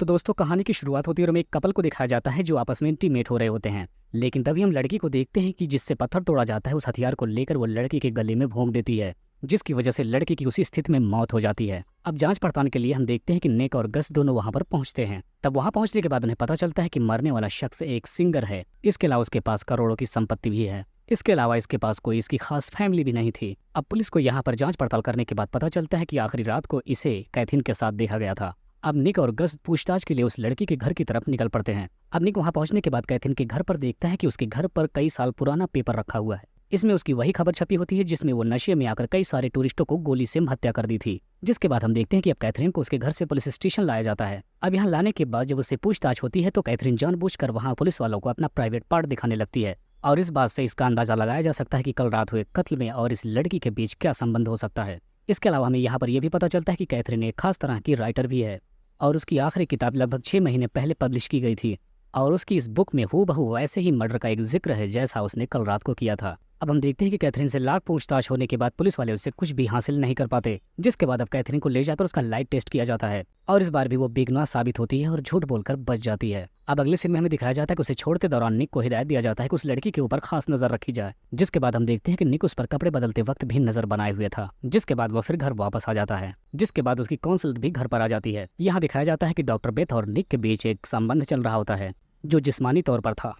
तो दोस्तों कहानी की शुरुआत होती है और हमें एक कपल को दिखाया जाता है जो आपस में इंटीमेट हो रहे होते हैं। लेकिन तभी हम लड़की को देखते हैं कि जिससे पत्थर तोड़ा जाता है उस हथियार को लेकर वो लड़की के गले में भोंक देती है, जिसकी वजह से लड़की की उसी स्थिति में मौत हो जाती है। अब जांच पड़ताल के लिए हम देखते हैं कि निक और गस दोनों वहां पर पहुंचते हैं। तब वहां पहुंचने के बाद उन्हें पता चलता है कि मरने वाला शख्स एक सिंगर है। इसके अलावा उसके पास करोड़ों की संपत्ति भी है। इसके अलावा इसके पास कोई इसकी खास फैमिली भी नहीं थी। अब पुलिस को यहाँ पर जांच पड़ताल करने के बाद पता चलता है कि आखिरी रात को इसे कैथिन के साथ देखा गया था। अब निक और गस पूछताछ के लिए उस लड़की के घर की तरफ निकल पड़ते हैं। अब निक वहां पहुंचने के बाद कैथिन के घर पर देखता है कि उसके घर पर कई साल पुराना पेपर रखा हुआ है। इसमें उसकी वही खबर छपी होती है जिसमें वो नशे में आकर कई सारे टूरिस्टों को गोली से हत्या कर दी थी। जिसके बाद हम देखते हैं कि अब कैथरीन को उसके घर से पुलिस स्टेशन लाया जाता है। अब यहाँ लाने के बाद जब उससे पूछताछ होती है तो कैथरीन जानबूझकर वहाँ पुलिस वालों को अपना प्राइवेट पार्ट दिखाने लगती है और इस बात से इसका अंदाजा लगाया जा सकता है कि कल रात हुए कत्ल में और इस लड़की के बीच क्या संबंध हो सकता है। इसके अलावा हमें यहाँ पर यह भी पता चलता है कि कैथरीन एक खास तरह की राइटर भी है और उसकी आखिरी किताब लगभग 6 महीने पहले पब्लिश की गई थी और उसकी इस बुक में हूबहू वैसे ही मर्डर का एक जिक्र है जैसा उसने कल रात को किया था। अब हम देखते हैं कि कैथरीन से लाख पूछताछ होने के बाद पुलिस वाले उससे कुछ भी हासिल नहीं कर पाते, जिसके बाद अब कैथरीन को ले जाकर उसका लाइट टेस्ट किया जाता है और इस बार भी वो बेगुनाह साबित होती है और झूठ बोलकर बच जाती है। अब अगले सीन में हमें दिखाया जाता है कि उसे छोड़ते दौरान निक को हिदायत दिया जाता है कि उस लड़की के ऊपर खास नजर रखी जाए, जिसके बाद हम देखते हैं कि निक उस पर कपड़े बदलते वक्त भी नजर बनाए हुए था। जिसके बाद वो फिर घर वापस आ जाता है, जिसके बाद उसकी काउंसलर भी घर पर आ जाती है। यहाँ दिखाया जाता है कि डॉक्टर बेथ और निक के बीच एक संबंध चल रहा होता है जो जिस्मानी तौर पर था,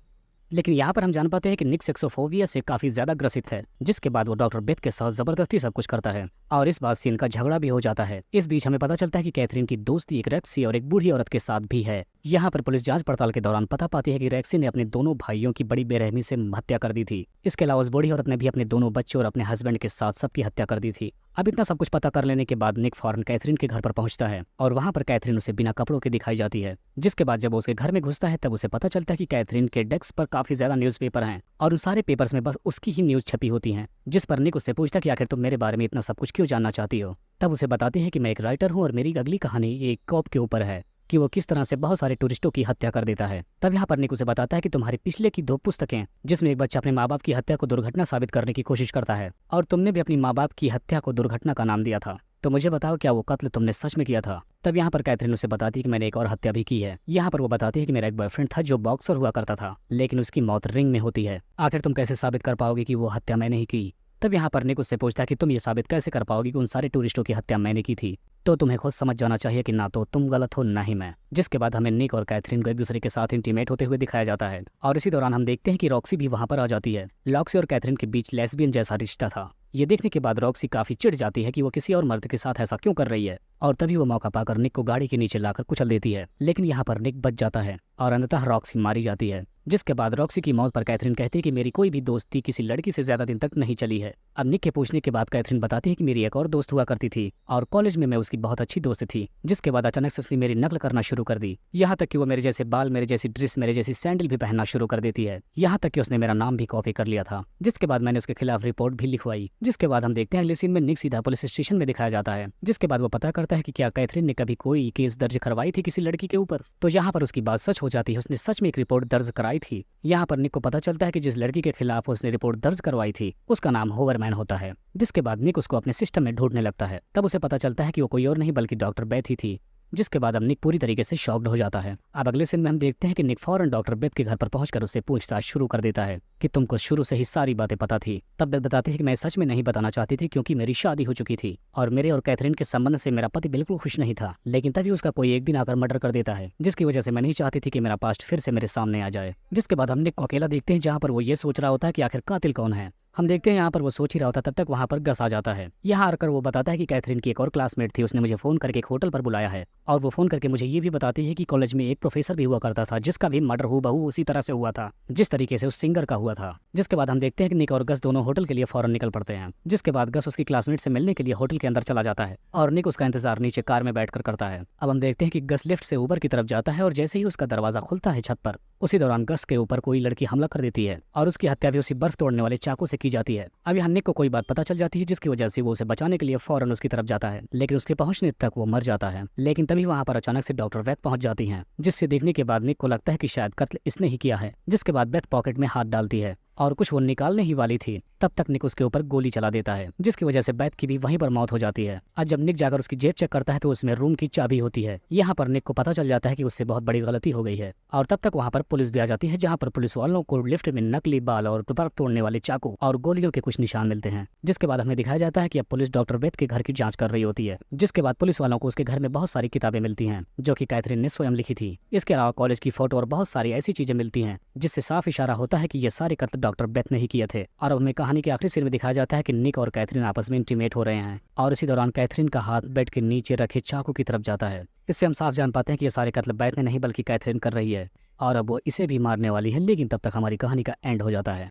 लेकिन यहाँ पर हम जान पाते हैं कि निक सेक्सोफोबिया से काफी ज्यादा ग्रसित है। जिसके बाद वो डॉक्टर बेथ के साथ जबरदस्ती सब कुछ करता है और इस बात से इनका झगड़ा भी हो जाता है। इस बीच हमें पता चलता है कि कैथरीन की दोस्ती एक रेक्सी और एक बूढ़ी औरत के साथ भी है। यहाँ पर पुलिस जांच पड़ताल के दौरान पता पाती है कि रेक्सी ने अपने दोनों भाइयों की बड़ी बेरहमी से हत्या कर दी थी। इसके अलावा उस बूढ़ी औरत ने भी अपने दोनों बच्चों और अपने हस्बैंड के साथ सबकी हत्या कर दी थी। अब इतना सब कुछ पता कर लेने के बाद निक फौरन कैथरीन के घर पर पहुंचता है और वहां पर कैथरीन उसे बिना कपड़ों के दिखाई जाती है। जिसके बाद जब वो उसके घर में घुसता है तब उसे पता चलता है कि कैथरीन के डेस्क पर काफी ज्यादा न्यूज़पेपर हैं और उन सारे पेपर्स में बस उसकी ही न्यूज छपी होती हैं। जिस पर निक उससे पूछता कि आखिर तुम मेरे बारे में इतना सब कुछ क्यों जानना चाहती हो। तब उसे बताती है कि मैं एक राइटर हूँ और मेरी अगली कहानी एक कॉप के ऊपर है कि वो किस तरह से बहुत सारे टूरिस्टों की हत्या कर देता है। तब यहाँ पर निक उसे बताता है कि तुम्हारे पिछले की 2 पुस्तकें जिसमें एक बच्चा अपने माँ बाप की हत्या को दुर्घटना साबित करने की कोशिश करता है और तुमने भी अपनी माँ बाप की हत्या को दुर्घटना का नाम दिया था, तो मुझे बताओ क्या वो कत्ल तुमने सच में किया था। तब यहाँ पर कैथरीन उसे बताती है कि मैंने एक और हत्या भी की है। यहाँ पर वो बताती है कि मेरा एक बॉयफ्रेंड था जो बॉक्सर हुआ करता था, लेकिन उसकी मौत रिंग में होती है। आखिर तुम कैसे साबित कर पाओगे कि वो हत्या मैंने ही की। तब यहाँ पर निक उससे पूछता है कि तुम ये साबित कैसे कर पाओगी कि उन सारे टूरिस्टों की हत्या मैंने की थी। तो तुम्हें खुद समझ जाना चाहिए कि ना तो तुम गलत हो ना ही मैं। जिसके बाद हमें निक और कैथरीन को एक दूसरे के साथ इंटीमेट होते हुए दिखाया जाता है और इसी दौरान हम देखते हैं कि रॉक्सी भी वहां पर आ जाती है। रॉक्सी और कैथरीन के बीच लेस्बियन जैसा रिश्ता था। ये देखने के बाद रॉक्सी काफी चिढ़ जाती है कि वो किसी और मर्द के साथ ऐसा क्यों कर रही है और तभी वो मौका पाकर निक को गाड़ी के नीचे लाकर कुचल देती है। लेकिन यहाँ पर निक बच जाता है और अंततः रॉक्सी मारी जाती है। जिसके बाद रॉक्सी की मौत पर कैथरीन कहती है कि मेरी कोई भी दोस्ती किसी लड़की से ज्यादा दिन तक नहीं चली है। अब निक के पूछने के बाद कैथरीन बताती है कि मेरी एक और दोस्त हुआ करती थी और कॉलेज में मैं उसकी बहुत अच्छी दोस्त थी। जिसके बाद अचानक से उसने मेरी नकल करना शुरू कर दी, यहाँ तक कि वो मेरे जैसे बाल, मेरे जैसी ड्रेस, मेरे जैसी सैंडल भी पहनना शुरू कर देती है। यहाँ तक कि उसने मेरा नाम भी कॉपी कर लिया था। जिसके बाद मैंने उसके खिलाफ रिपोर्ट भी लिखवाई। जिसके बाद हम देखते हैं अगले सीन में निक सीधा पुलिस स्टेशन में दिखाया जाता है। जिसके बाद वो पता करता है कि क्या कैथरीन ने कभी कोई केस दर्ज करवाई थी किसी लड़की के ऊपर। तो यहाँ पर उसकी बात सच हो जाती है, उसने सच में एक रिपोर्ट दर्ज कराई थी। यहाँ पर निक को पता चलता है कि जिस लड़की के खिलाफ उसने रिपोर्ट दर्ज करवाई थी उसका नाम होवरमैन होता है। जिसके बाद निक उसको अपने सिस्टम में ढूंढने लगता है। तब उसे पता चलता है कि वो कोई और नहीं बल्कि डॉक्टर बेथ ही थी। जिसके बाद अब निक पूरी तरीके से शॉक्ड हो जाता है। अब अगले सीन में हम देखते हैं कि निक फौरन डॉक्टर बेथ के घर पर पहुंचकर उससे पूछताछ शुरू कर देता है कि तुमको शुरू से ही सारी बातें पता थी। तब बेथ बताती है कि मैं सच में नहीं बताना चाहती थी क्योंकि मेरी शादी हो चुकी थी और मेरे और कैथरीन के संबंध से मेरा पति बिल्कुल खुश नहीं था। लेकिन तभी उसका कोई एक दिन आकर मर्डर कर देता है, जिसकी वजह से मैं नहीं चाहती थी कि मेरा पास्ट फिर से मेरे सामने आ जाए। जिसके बाद हम निक को अकेला देखते हैं जहाँ पर वो ये सोच रहा होता है कि आखिर कातिल कौन है। हम देखते हैं यहाँ पर वो सोच ही रहा होता तब तक वहाँ पर गस आ जाता है। यहाँ आकर वो बताता है कि कैथरीन की एक और क्लासमेट थी, उसने मुझे फोन करके एक होटल पर बुलाया है और वो फोन करके मुझे ये भी बताती है कि कॉलेज में एक प्रोफेसर भी हुआ करता था जिसका भी मर्डर हूबहू उसी तरह से हुआ था जिस तरीके से उस सिंगर का हुआ था। जिसके बाद हम देखते हैं कि निक और गस दोनों होटल के लिए फौरन निकल पड़ते हैं। जिसके बाद गस उसकी क्लासमेट से मिलने के लिए होटल के अंदर चला जाता है और निक उसका इंतजार नीचे कार में बैठकर करता है। अब हम देखते हैं कि गस लिफ्ट से ऊपर की तरफ जाता है और जैसे ही उसका दरवाजा खुलता है छत पर, उसी दौरान गस के ऊपर कोई लड़की हमला कर देती है और उसकी हत्या भी उसी बर्फ तोड़ने वाले चाकू से की जाती है। अब यहाँ निक को कोई बात पता चल जाती है जिसकी वजह से वो उसे बचाने के लिए फौरन उसकी तरफ जाता है, लेकिन उसके पहुंचने तक वो मर जाता है। लेकिन तभी वहां पर अचानक से डॉक्टर बेथ पहुंच जाती हैं, जिससे देखने के बाद निक को लगता है कि शायद कत्ल इसने ही किया है। जिसके बाद बेथ पॉकेट में हाथ डालती है और कुछ वो निकालने ही वाली थी तब तक निक उसके ऊपर गोली चला देता है, जिसकी वजह से बेथ की भी वहीं पर मौत हो जाती है। अब जब निक जाकर उसकी जेब चेक करता है तो उसमें रूम की चाबी होती है। यहाँ पर निक को पता चल जाता है कि उससे बहुत बड़ी गलती हो गई है और तब तक वहाँ पर पुलिस भी आ जाती है, जहाँ पर पुलिस वालों को लिफ्ट में नकली बाल और बर्फ तोड़ने वाले चाकू और गोलियों के कुछ निशान मिलते हैं। जिसके बाद हमें दिखाया जाता है कि अब पुलिस डॉक्टर बेथ के घर की जांच कर रही होती है। जिसके बाद पुलिस वालों को उसके घर में बहुत सारी किताबें मिलती हैं जो कि कैथरीन ने स्वयं लिखी थी। इसके अलावा कॉलेज की फोटो और बहुत सारी ऐसी चीजें मिलती हैं जिससे साफ इशारा होता है कि ये सारे कत्ल डॉक्टर बेथ ने ही किए थे। और अब हमें कहानी के आखिरी सीन में दिखाया जाता है कि निक और कैथरीन आपस में इंटीमेट हो रहे हैं और इसी दौरान कैथरीन का हाथ बेड के नीचे रखे चाकू की तरफ जाता है। इससे हम साफ जान पाते हैं कि ये सारे कत्ल बेथ ने नहीं बल्कि कैथरीन कर रही है और अब वो इसे भी मारने वाली है। लेकिन तब तक हमारी कहानी का एंड हो जाता है।